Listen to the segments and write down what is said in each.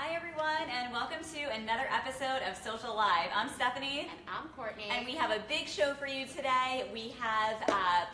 Hi everyone, and welcome to another episode of Social Live. I'm Stephanie. And I'm Courtney. And we have a big show for you today. We have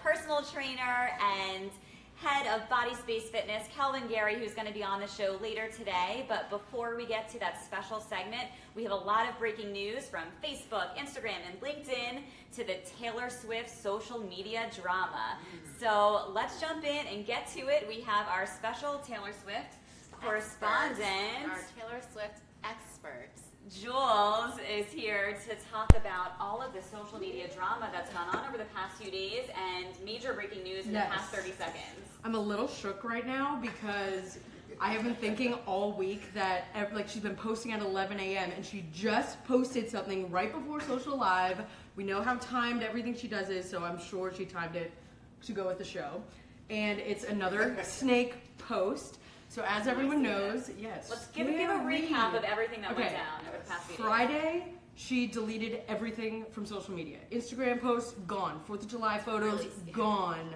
personal trainer and head of Body Space Fitness, Calvin Gary, who's going to be on the show later today. But before we get to that special segment, we have a lot of breaking news from Facebook, Instagram, and LinkedIn to the Taylor Swift social media drama. So let's jump in and get to it. We have our special Taylor Swift correspondent. Our Taylor Swift experts. Jules is here to talk about all of the social media drama that's gone on over the past few days and major breaking news in the past 30 seconds. I'm a little shook right now because I have been thinking all week that she's been posting at 11 a.m. and she just posted something right before Social Live. We know how timed everything she does is, so I'm sure she timed it to go with the show. And it's another snake post. So as everyone knows, yes. Let's give a recap of everything that went down over the past few days. Friday, she deleted everything from social media. Instagram posts, gone. 4th of July photos, gone.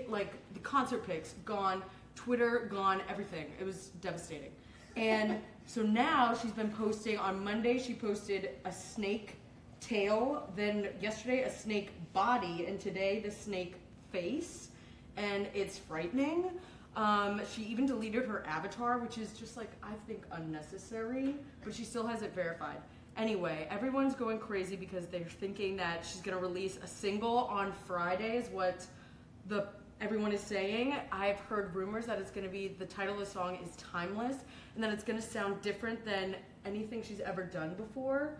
Like the concert pics, gone. Twitter, gone. Everything. It was devastating. And so now she's been posting. On Monday, she posted a snake tail. Then yesterday, a snake body. And today, the snake face. And it's frightening. She even deleted her avatar, which is just like, I think, unnecessary, but she still has it verified. Anyway, everyone's going crazy because they're thinking that she's going to release a single on Friday is what everyone is saying. I've heard rumors that it's going to be, the title of the song is Timeless, and that it's going to sound different than anything she's ever done before.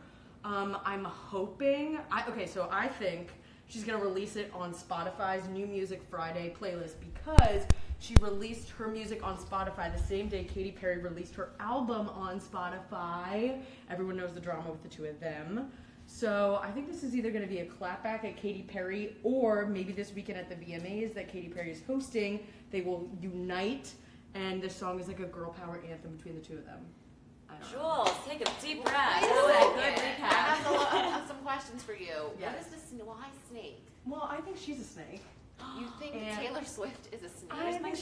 I'm hoping, so I think she's going to release it on Spotify's New Music Friday playlist because she released her music on Spotify the same day Katy Perry released her album on Spotify. Everyone knows the drama with the two of them. So I think this is either going to be a clapback at Katy Perry or maybe this weekend at the VMAs that Katy Perry is hosting, they will unite and this song is like a girl power anthem between the two of them. Jules, take a deep breath. Good recap. I have some questions for you. Yes. What is this? Why snake? Well, I think she's a snake. You think Taylor Swift is a snake? I think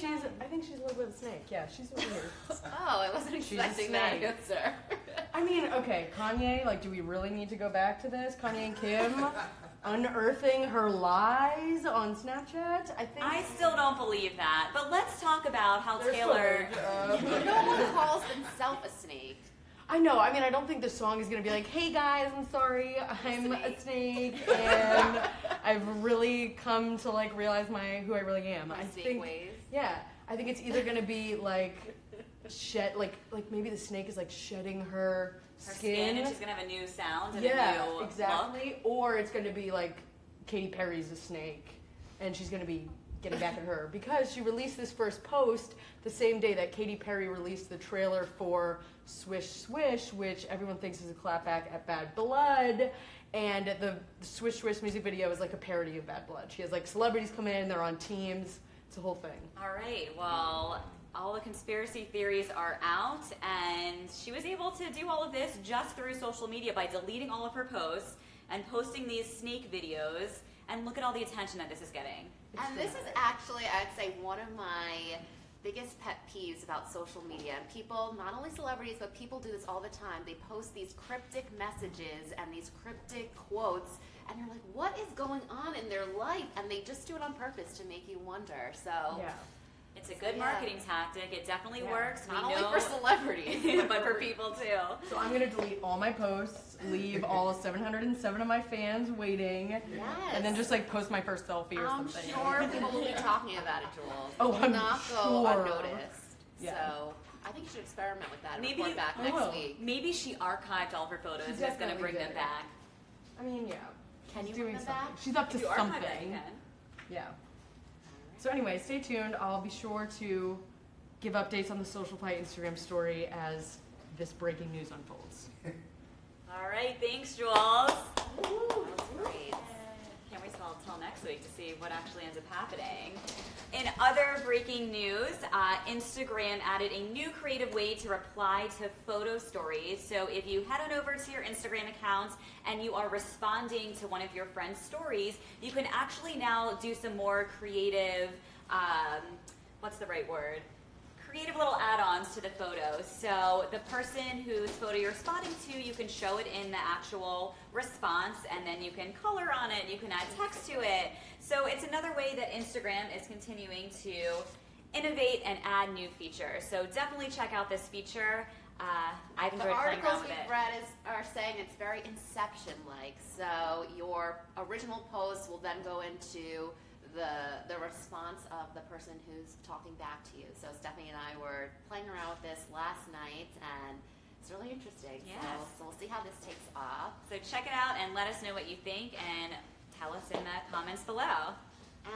she's a little bit of a snake. Yeah, she's over here. Oh, I wasn't expecting that answer. I mean, okay, Kanye, like, do we really need to go back to this? Kanye and Kim unearthing her lies on Snapchat? I still don't believe that. But let's talk about how Taylor... No one calls themselves a snake. I know. I mean, I don't think the song is going to be like, hey guys, I'm sorry, I'm a snake, and I've really come to like realize who I really am. I think ways. Yeah, I think it's either going to be like like maybe the snake is like shedding her skin and she's going to have a new sound and a new exactly. look. Or it's going to be like Katy Perry's a snake, and she's going to be getting back at her because she released this first post the same day that Katy Perry released the trailer for Swish Swish, which everyone thinks is a clapback at Bad Blood, and the Swish Swish music video is like a parody of Bad Blood. She has like celebrities come in, they're on teams, it's a whole thing. All right, well, all the conspiracy theories are out, and she was able to do all of this just through social media by deleting all of her posts and posting these snake videos, and look at all the attention that this is getting. And this is actually, I'd say, one of my biggest pet peeves about social media. And people, not only celebrities, but people do this all the time. They post these cryptic messages and these cryptic quotes, and you're like, what is going on in their life? And they just do it on purpose to make you wonder. So yeah. It's a good marketing tactic. It definitely works. Not only for celebrities, but for people too. So I'm going to delete all my posts, leave all 707 of my fans waiting, and then just like post my first selfie or something. I'm sure people will be talking about it, Jules. Oh, it will not go unnoticed. Yeah. So I think you should experiment with that and Maybe report back next week. Maybe she archived all of her photos and is going to bring them back. I mean, yeah. Can you doing bring them something. back? She's up to If you something. archive it, you can. Yeah. So anyway, stay tuned. I'll be sure to give updates on the SocialFly Instagram story as this breaking news unfolds. All right, thanks, Jules. That was great. Can't wait till next week to see what actually ends up happening. In other breaking news, Instagram added a new creative way to reply to photo stories. So if you head on over to your Instagram account and you are responding to one of your friends' stories, you can actually now do some more creative, what's the right word? Creative little add-ons to the photo. photos. So the person whose photo you're responding to, you can show it in the actual response, and then you can color on it, you can add text to it. So it's another way that Instagram is continuing to innovate and add new features. So definitely check out this feature. I've enjoyed playing around with it. The articles we've read are saying it's very Inception-like. So your original post will then go into the response of the person who's talking back to you. So Stephanie and I were playing around with this last night, and it's really interesting. Yes. So we'll see how this takes off. So check it out and let us know what you think, and tell us in the comments below.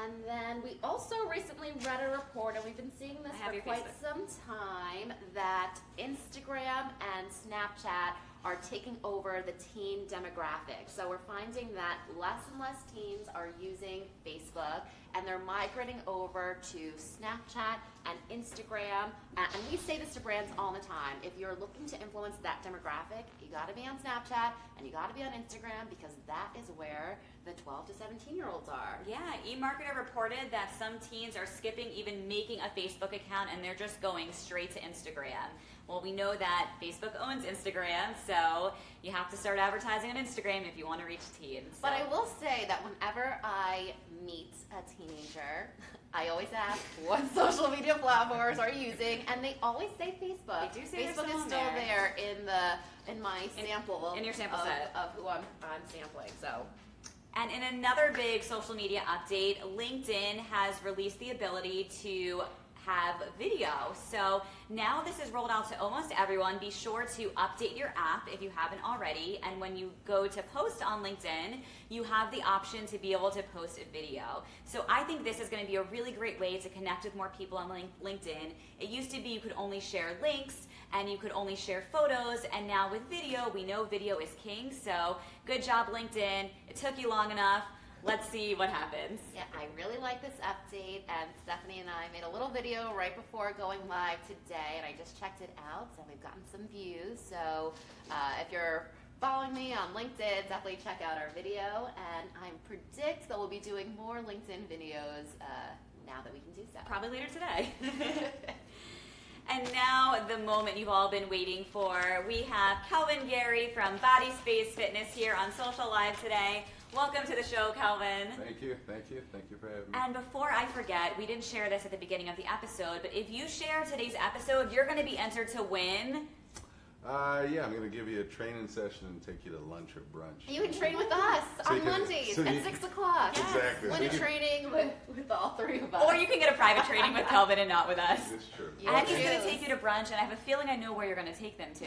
And then we also recently read a report, and we've been seeing this for quite some time, that Instagram and Snapchat are taking over the teen demographic. So we're finding that less and less teens are using Facebook, and they're migrating over to Snapchat and Instagram. And we say this to brands all the time. If you're looking to influence that demographic, you gotta be on Snapchat and you gotta be on Instagram, because that is where the 12 to 17-year-olds are. Yeah, eMarketer reported that some teens are skipping even making a Facebook account, and they're just going straight to Instagram. Well, we know that Facebook owns Instagram, so you have to start advertising on Instagram if you want to reach teens. So. But I will say that whenever I meet a teenager, I always ask what social media platforms are you using, and they always say Facebook. They do say Facebook is still there in my sample in your sample of, set of who I'm sampling. So. And in another big social media update, LinkedIn has released the ability to have video. So now this is rolled out to almost everyone. Be sure to update your app if you haven't already. And when you go to post on LinkedIn, you have the option to be able to post a video. So I think this is going to be a really great way to connect with more people on LinkedIn. It used to be you could only share links and you could only share photos, and now with video, we know video is king. So good job, LinkedIn. It took you long enough. Let's see what happens. Yeah, I really like this update, and Stephanie and I made a little video right before going live today, and I just checked it out, so we've gotten some views. So if you're following me on LinkedIn, definitely check out our video, and I predict that we'll be doing more LinkedIn videos now that we can do so. Probably later today. And now the moment you've all been waiting for. We have Kelvin Gary from Body Space Fitness here on SocialLIVE today. Welcome to the show, Kelvin. Thank you, thank you, thank you for having me. And before I forget, we didn't share this at the beginning of the episode, but if you share today's episode, you're going to be entered to win. Yeah, I'm going to give you a training session and take you to lunch or brunch. You can train with us on Mondays at 6 o'clock. Yes. Exactly. Win a training with all three of us. Or you can get a private training with Kelvin and not with us. That's true. And he's going to take you to brunch, and I have a feeling I know where you're going to take them to.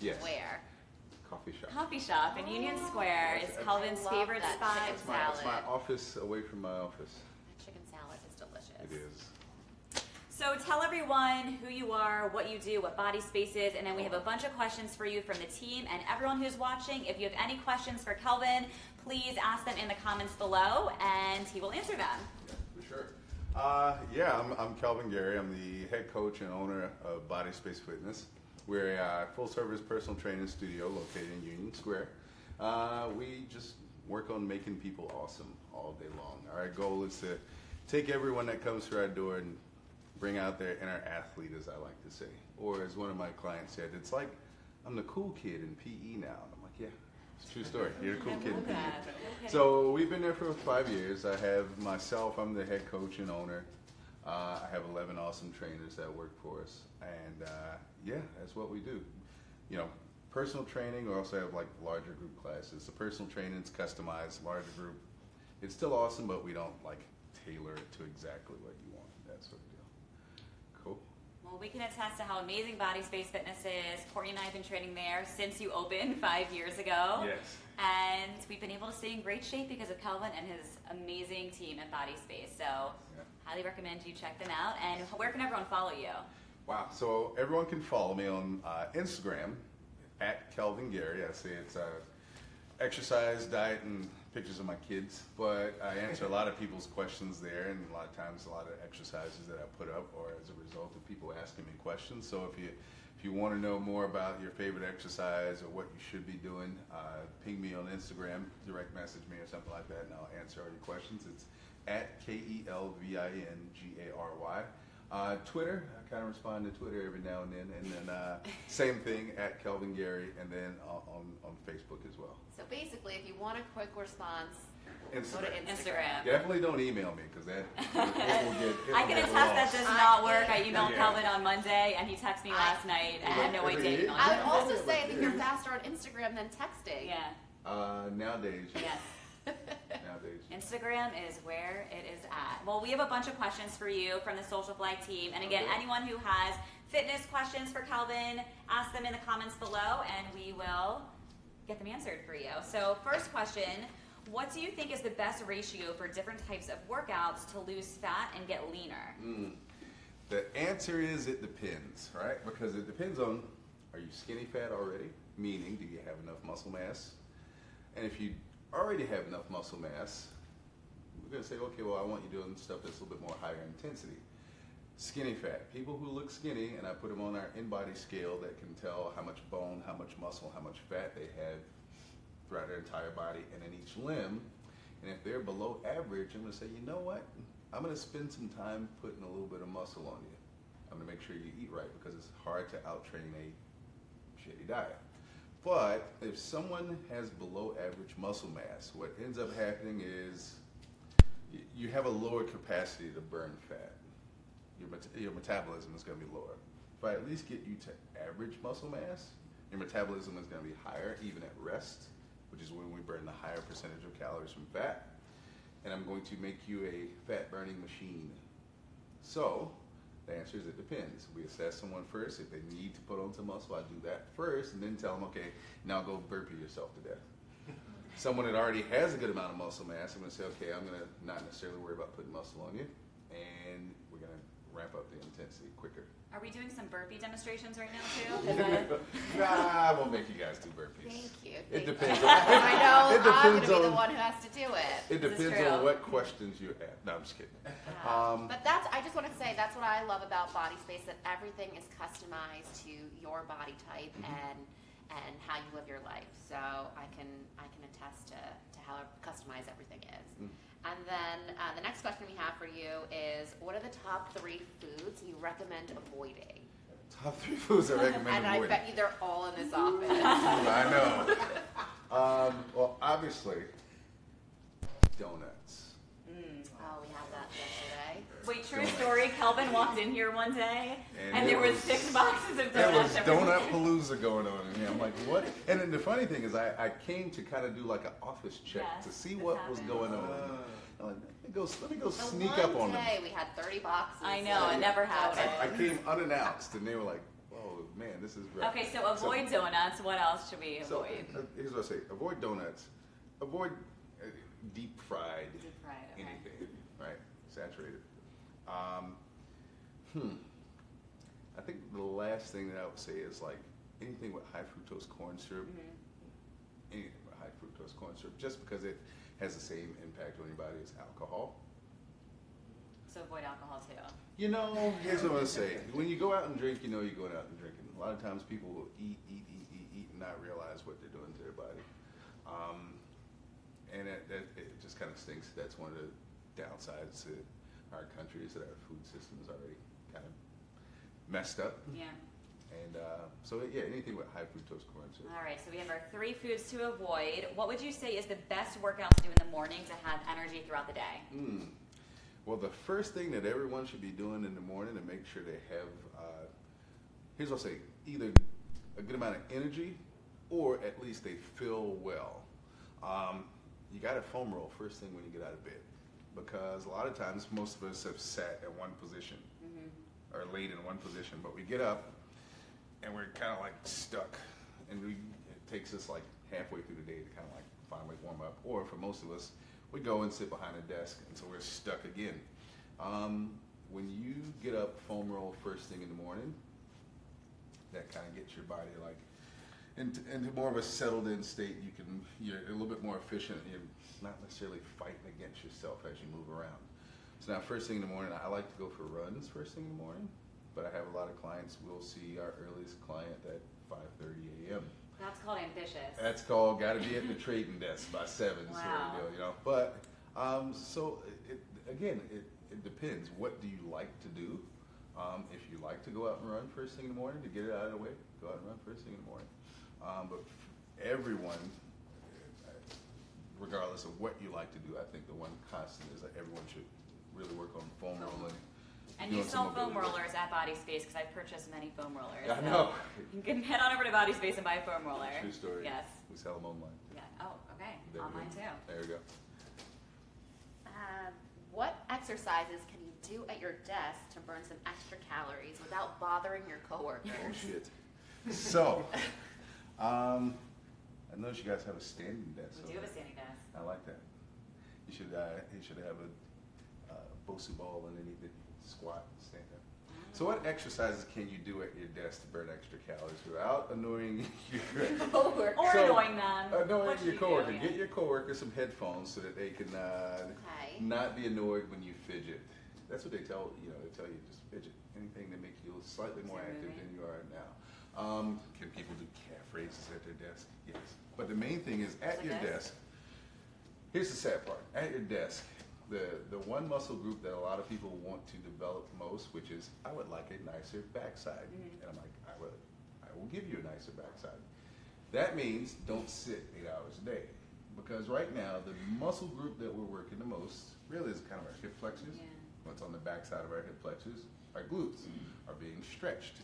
Yes. Where? Coffee shop. Coffee shop in Union Square is Kelvin's favorite that spot. chicken It's my office away from my office. Chicken salad is delicious. It is. So tell everyone who you are, what you do, what Body Space is, and then we have a bunch of questions for you from the team and everyone who's watching. If you have any questions for Kelvin, please ask them in the comments below, and he will answer them. Yeah, for sure. Yeah, I'm Kelvin Gary. I'm the head coach and owner of Body Space Fitness. We're a full-service personal training studio located in Union Square. We just work on making people awesome all day long. Our goal is to take everyone that comes through our door and bring out their inner athlete, as I like to say. Or as one of my clients said, it's like I'm the cool kid in PE now. And I'm like, yeah, it's a true story. You're a cool kid in PE. Okay. So we've been there for 5 years. I have myself, I'm the head coach and owner. I have 11 awesome trainers that work for us. And yeah, that's what we do. You know, personal training, we also have like larger group classes. The personal training is customized, larger group. It's still awesome, but we don't like tailor it to exactly what you want. That's what we do. Cool. Well, we can attest to how amazing Body Space Fitness is. Courtney and I have been training there since you opened 5 years ago. Yes. And we've been able to stay in great shape because of Kelvin and his amazing team at Body Space. So highly recommend you check them out. And where can everyone follow you? Wow. So everyone can follow me on Instagram at Kelvin Gary. I say it's exercise, diet, and pictures of my kids. But I answer a lot of people's questions there, and a lot of times a lot of exercises that I put up are as a result of people asking me questions. So if you want to know more about your favorite exercise or what you should be doing, ping me on Instagram, direct message me or something like that, and I'll answer all your questions. It's at KelvinGary. Twitter, I kind of respond to Twitter every now and then same thing at Kelvin Gary, and then on Facebook as well. So basically, if you want a quick response, go to Instagram. Definitely don't email me, because that it will get. I can attest that does not work. I emailed Kelvin on Monday, and he texted me last night, and I had no idea. He I would also say I think you're faster on Instagram than texting. Yeah. Nowadays. Yes. Nowadays. Instagram is where it is at. Well, we have a bunch of questions for you from the SocialFly team. And again, anyone who has fitness questions for Kelvin, ask them in the comments below, and we will get them answered for you. So first question, what do you think is the best ratio for different types of workouts to lose fat and get leaner? The answer is it depends, right? Because it depends on, are you skinny fat already? Meaning, do you have enough muscle mass? And if you already have enough muscle mass, we're going to say, okay, well, I want you doing stuff that's a little bit more higher intensity. Skinny fat. People who look skinny, and I put them on our in-body scale that can tell how much bone, how much muscle, how much fat they have throughout their entire body and in each limb. And if they're below average, I'm going to say, you know what? I'm going to spend some time putting a little bit of muscle on you. I'm going to make sure you eat right, because it's hard to out-train a shitty diet. But if someone has below average muscle mass, what ends up happening is you have a lower capacity to burn fat. Your metabolism is going to be lower. If I at least get you to average muscle mass, your metabolism is going to be higher even at rest, which is when we burn the higher percentage of calories from fat. And I'm going to make you a fat burning machine. So the answer is it depends. We assess someone first. If they need to put on some muscle, I do that first, and then tell them, okay, now go burpee yourself to death. Someone that already has a good amount of muscle mass, I'm going to say, okay, I'm going to not necessarily worry about putting muscle on you, and we're going to ramp up the intensity quicker. Are we doing some burpee demonstrations right now, too? Nah, I won't make you guys do burpees. Thank you. It depends. I know It I'm going depends to be the on- one who has to do it. It This is depends true. on what questions you have. No, I'm just kidding. But I just want to say that's what I love about Body Space, that everything is customized to your body type and how you live your life. So I can attest to how customized everything is. And then the next question we have for you is, what are the top 3 foods you recommend avoiding? Top 3 foods I recommend And I avoiding. bet you they're all in this office. I know. Well, obviously, donuts. Oh, we had that yesterday. Wait, true story. Kelvin walked in here one day, and there was 6 boxes of There was donuts. donut palooza going on in here. I'm like, what? And then the funny thing is, I came to kind of do like an office check to see what was going on. I'm like, let me go sneak up on them. One day we had 30 boxes. I know, it never happened. I came unannounced, and they were like, "Oh man, this is great." Okay, so avoid donuts. What else should we So avoid? here's what I say: avoid donuts, avoid deep fried, Deep fried, okay. anything, right? Saturated. I think the last thing that I would say is like anything with high fructose corn syrup. Anything with high fructose corn syrup, just because it has the same impact on your body as alcohol. So avoid alcohol too. You know, here's what I'm gonna say. When you go out and drink, you know you're going out and drinking. A lot of times people will eat, and not realize what they're doing to their body. And it just kind of stinks. That's one of the downsides to our country, is that our food system is already kind of messed up. Yeah. And so, yeah, anything with high fructose corn syrup. All right, so we have our 3 foods to avoid. What would you say is the best workout to do in the morning to have energy throughout the day? Well, the first thing that everyone should be doing in the morning to make sure they have, here's what I'll say, either a good amount of energy or at least they feel well. You got to foam roll first thing when you get out of bed, because a lot of times most of us have sat in one position or laid in one position, but we get up and we're kind of like stuck, and it takes us like halfway through the day to kind of like finally warm up, or for most of us, we go and sit behind a desk, and so we're stuck again. When you get up, foam roll first thing in the morning, that kind of gets your body like into more of a settled in state. You're a little bit more efficient. You're not necessarily fighting against yourself as you move around. So now first thing in the morning, I like to go for runs first thing in the morning, but I have a lot of clients. We'll see our earliest client at 5:30 a.m. That's called ambitious. That's called got to be at the trading desk by 7. Wow. Sort of deal, you know. But so it depends. What do you like to do? If you like to go out and run first thing in the morning to get it out of the way, go out and run first thing in the morning. But everyone, regardless of what you like to do, I think the one constant is that everyone should really work on foam rolling. And you sell foam rollers at Body Space because I've purchased many foam rollers. I know. You can head on over to Body Space and buy a foam roller. True story. Yes. We sell them online. Yeah. Oh, okay. There we Online go. too. There we go. What exercises can you do at your desk to burn some extra calories without bothering your coworkers? Oh shit. So, I notice you guys have a standing desk. We do have a standing desk. I like that. You should have a Bosu ball underneath it. Squat, stand up. So what exercises can you do at your desk to burn extra calories without annoying your Or annoying them. Annoying What your you coworker. do, yeah. Get your coworker some headphones so that they can not be annoyed when you fidget. That's what they tell you. They tell you just fidget. Anything that makes you slightly more active than you are now. Can people do calf raises at their desk? Yes. But the main thing is at your desk. Here's the sad part. At your desk, the one muscle group that a lot of people want to develop most, which is, I would like a nicer backside. And I'm like, I will give you a nicer backside. That means don't sit 8 hours a day. Because right now, the muscle group that we're working the most really is kind of our hip flexors. What's on the backside of our hip flexors, our glutes, are being stretched.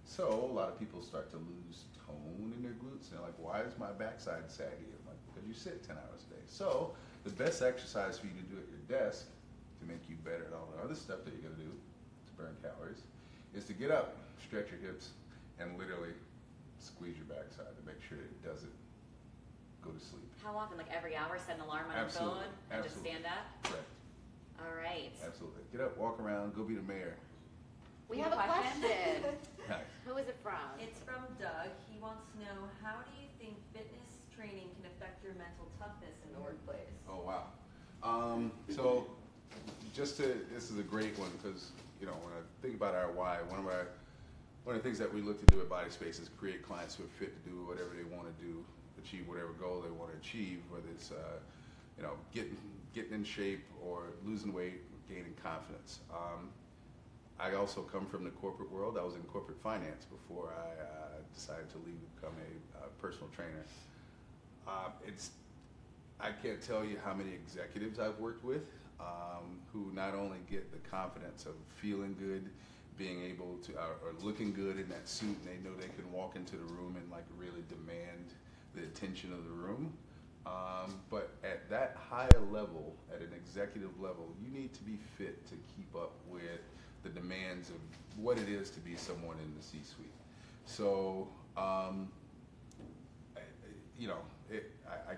So a lot of people start to lose tone in their glutes. And they're like, why is my backside saggy? I'm like, because you sit 10 hours a day. So the best exercise for you to do at your desk to make you better at all the other stuff that you're going to do to burn calories is to get up, stretch your hips, and literally squeeze your backside to make sure it doesn't go to sleep. How often? Like every hour? Set an alarm on your phone and just stand up? Correct. All right. Absolutely. Get up, walk around, go be the mayor. We have a question. Hi. Who is it from? It's from Doug. He wants to know, how do you think fitness training can affect your mental toughness in the workplace? Oh, wow. So this is a great one because, when I think about our why, one of the things that we look to do at Body Space is create clients who are fit to do whatever they want to do, achieve whatever goal they want to achieve, whether it's, getting in shape or losing weight, gaining confidence. I also come from the corporate world. I was in corporate finance before I decided to leave and become a personal trainer. I can't tell you how many executives I've worked with who not only get the confidence of feeling good, being able to, or looking good in that suit, and they know they can walk into the room and like really demand the attention of the room. But at that higher level, at an executive level, you need to be fit to keep up with the demands of what it is to be someone in the C-suite. So, I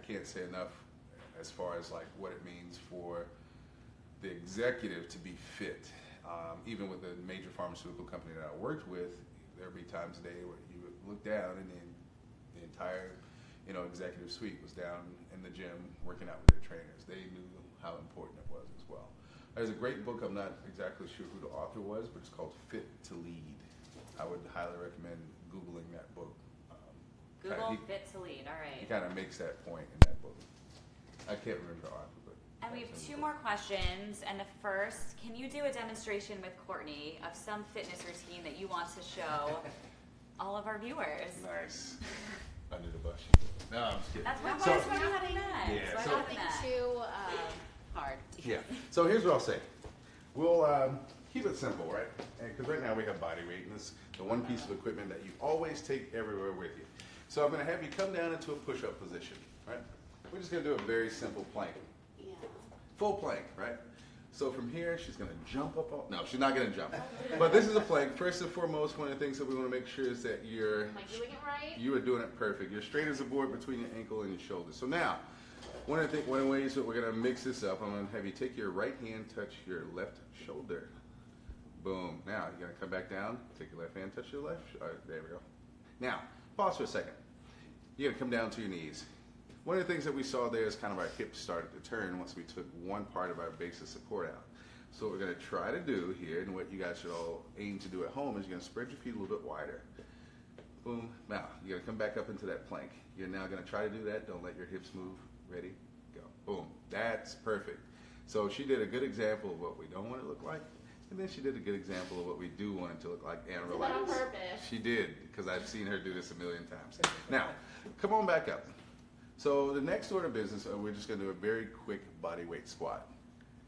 can't say enough as far as like what it means for the executive to be fit. Even with the major pharmaceutical company that I worked with, there'd be times a day where you would look down and then the entire executive suite was down in the gym working out with their trainers. They knew how important it was as well. There's a great book, I'm not exactly sure who the author was, but it's called Fit to Lead. I would highly recommend Googling that book. Google Fit to Lead, all right. He kind of makes that point in that book. I can't remember the author, but. And we have two more questions. And the first, can you do a demonstration with Courtney of some fitness routine that you want to show all of our viewers? Nice. Under the bus. No, I'm just kidding. That's why So- we're having that. Yeah, So I so- love Nothing that. too hard. Yeah. So here's what I'll say. We'll keep it simple, right? Because right now we have body weight, and it's the one piece of equipment that you always take everywhere with you. So I'm going to have you come down into a push-up position, right? We're just going to do a very simple plank. Yeah. Full plank, right? So from here, she's going to jump up. No, she's not going to jump. But this is a plank. First and foremost, one of the things that we want to make sure is that Am I doing it right? you are doing it perfect. You're straight as a board between your ankle and your shoulder. So now, one of the ways that we're going to mix this up, I'm going to have you take your right hand, touch your left shoulder. Boom. Now, you're going to come back down, take your left hand, touch your left. All right, there we go. Now, pause for a second. You're going to come down to your knees. One of the things that we saw there is kind of our hips started to turn once we took one part of our base of support out. So what we're going to try to do here, and what you guys should all aim to do at home, is you're going to spread your feet a little bit wider. Boom. Now, you're going to come back up into that plank. You're now going to try to do that. Don't let your hips move. Ready? Go. Boom. That's perfect. So she did a good example of what we don't want it to look like. And then she did a good example of what we do want it to look like and Did that relax. on purpose. She did, because I've seen her do this a million times. Now, come on back up. So the next order of business, we're just going to do a very quick body weight squat.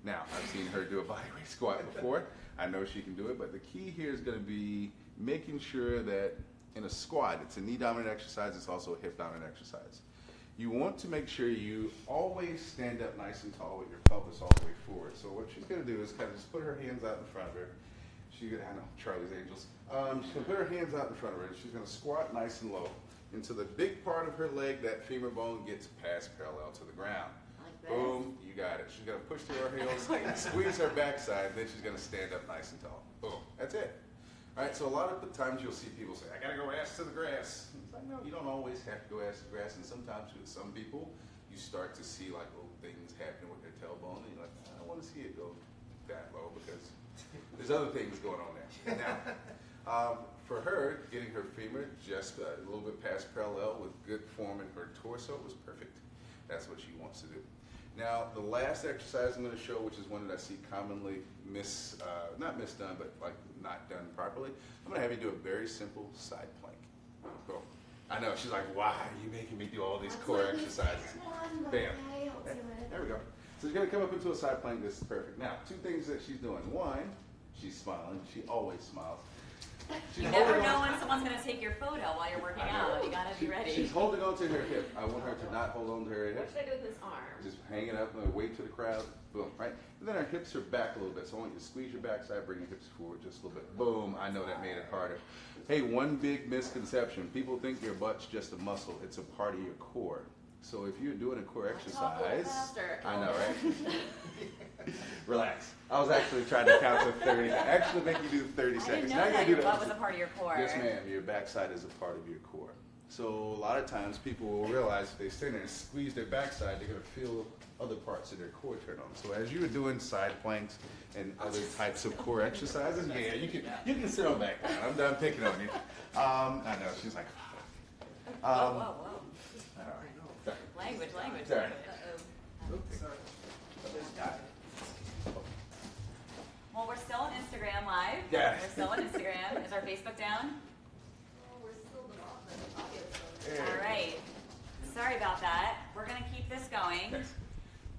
Now, I've seen her do a body weight squat before. I know she can do it, but the key here is going to be making sure that in a squat, it's a knee dominant exercise, it's also a hip dominant exercise. You want to make sure you always stand up nice and tall with your pelvis all the way forward. So what she's going to do is kind of just put her hands out in front of her. I know, Charlie's Angels. She's going to put her hands out in front of her, and she's going to squat nice and low until the big part of her leg, that femur bone, gets past parallel to the ground. Like this. Boom, you got it. She's going to push to her heels, squeeze her backside, then she's going to stand up nice and tall. Boom, that's it. All right, so a lot of the times you'll see people say, I got to go ass to the grass. It's like, no, you don't always have to go ass to the grass, and sometimes with some people, you start to see like little things happening with their tailbone, and you're like, I don't want to see it go that low because there's other things going on there. Now, for her, getting her femur just a little bit past parallel with good form in her torso was perfect. That's what she wants to do. Now, the last exercise I'm going to show, which is one that I see commonly not misdone, but like not done properly, I'm going to have you do a very simple side plank. Boom. I know, she's like, why are you making me do all these core exercises? Bam. There we go. So she's going to come up into a side plank. This is perfect. Now, two things that she's doing. One, she's smiling. She always smiles. You never know when someone's going to take your photo while you're working out. You got to be ready. She's holding on to her hip. I want her to not hold on to her hip. What should I do with this arm? Just hang it up and wait to the crowd. Boom, right? And then her hips are back a little bit. So I want you to squeeze your backside, bring your hips forward just a little bit. Boom, I know that made it harder. Hey, one big misconception. People think your butt's just a muscle. It's a part of your core. So if you're doing a core exercise, I know, right? Relax. I was actually trying to count to 30. I actually make you do 30 I seconds. didn't know Now that you your gotta butt was a part of your core. Yes, ma'am. Your backside is a part of your core. So a lot of times people will realize if they stand there and squeeze their backside, they're going to feel other parts of their core turn on. So as you were doing side planks and other types of core exercises, yeah, you can sit on back down. I'm done picking on you. I know. She's like, Whoa. Sorry. Language. Sorry. Well, we're still on Instagram Live. Yeah. We're still on Instagram. Is our Facebook down? We're still the audio. All right. Sorry about that. We're going to keep this going. Yes.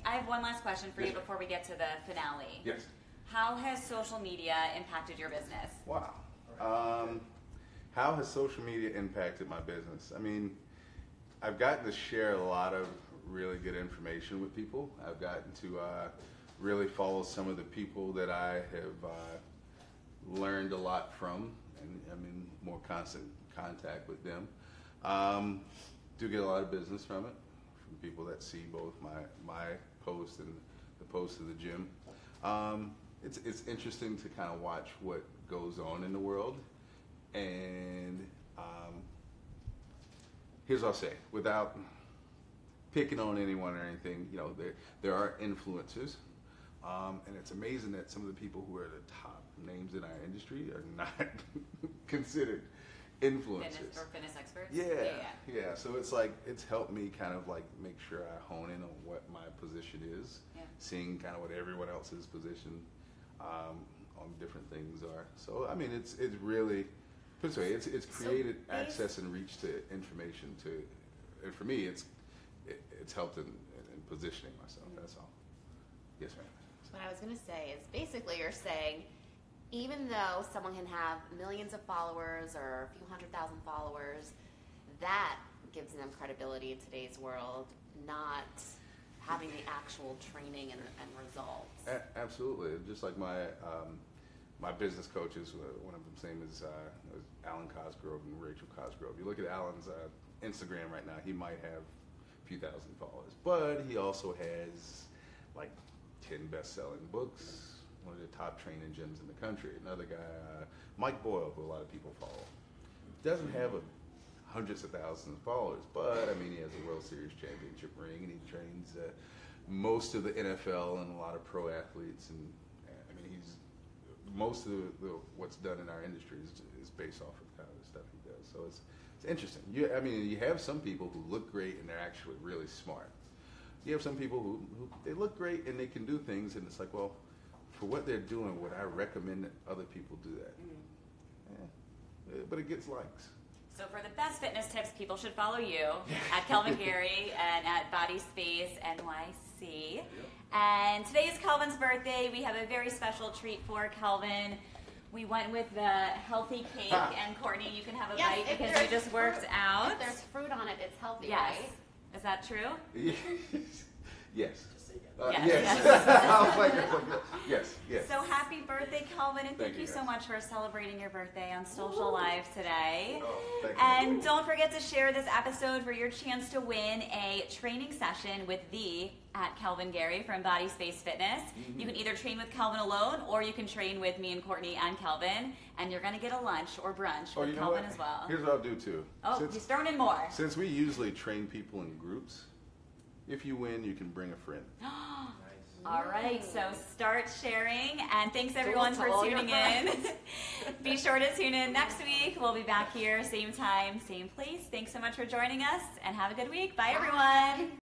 I have one last question for you Yes, ma'am. before we get to the finale. Yes. How has social media impacted your business? Wow. How has social media impacted my business? I mean, I've gotten to share a lot of really good information with people. I've gotten to really follow some of the people that I have learned a lot from, and I'm in more constant contact with them. Do get a lot of business from it, from people that see both my post and the post of the gym. It's interesting to kind of watch what goes on in the world, and here's what I'll say, without picking on anyone or anything, you know, there are influencers, and it's amazing that some of the people who are the top names in our industry are not considered influencers. Fitness experts? Yeah. So it's like, it's helped me kind of like make sure I hone in on what my position is, seeing kind of what everyone else's position on different things are. So I mean, it's really, put it this way, it's created access and reach to information and for me, it's helped in positioning myself. That's all. Yes, ma'am. What I was going to say is basically you're saying even though someone can have millions of followers or a few 100,000 followers, that gives them credibility in today's world, not having the actual training and results. Absolutely. Just like my business coaches, one of them same as Alan Cosgrove and Rachel Cosgrove. You look at Alan's Instagram right now, he might have a few thousand followers, but he also has like 10 best-selling books, one of the top training gyms in the country. Another guy, Mike Boyle, who a lot of people follow, doesn't have hundreds of thousands of followers, but I mean, he has a World Series championship ring, and he trains most of the NFL and a lot of pro athletes, and I mean, most of what's done in our industry is based off of kind of the stuff he does. So it's interesting. I mean, you have some people who look great and they're actually really smart. You have some people who they look great and they can do things, and it's like, well, for what they're doing, would I recommend that other people do that? But it gets likes. So for the best fitness tips, people should follow you at Kelvin Gary and at Body Space NYC. Yep. And today is Kelvin's birthday. We have a very special treat for Kelvin. We went with the healthy cake, and Courtney, you can have a bite if because you there's just worked fruit- out. If there's fruit on it, it's healthy, Yes. right? Is that true? Yes. Yes. Yes. I was like, yes. Yes. So happy birthday, Kelvin, and thank Thank you, you so guys. much for celebrating your birthday on SocialLIVE today. Oh, thank you. And don't forget to share this episode for your chance to win a training session with at Kelvin Gary from Body Space Fitness. Mm-hmm. You can either train with Kelvin alone, or you can train with me and Courtney and Kelvin, and you're going to get a lunch or brunch with you know Kelvin what? as well. Here's what I'll do too. Oh, he's throwing in more. Since we usually train people in groups, if you win, you can bring a friend. All right, so start sharing, and thanks everyone for tell your tuning in. Be sure to tune in next week. We'll be back here, same time, same place. Thanks so much for joining us, and have a good week. Bye, everyone.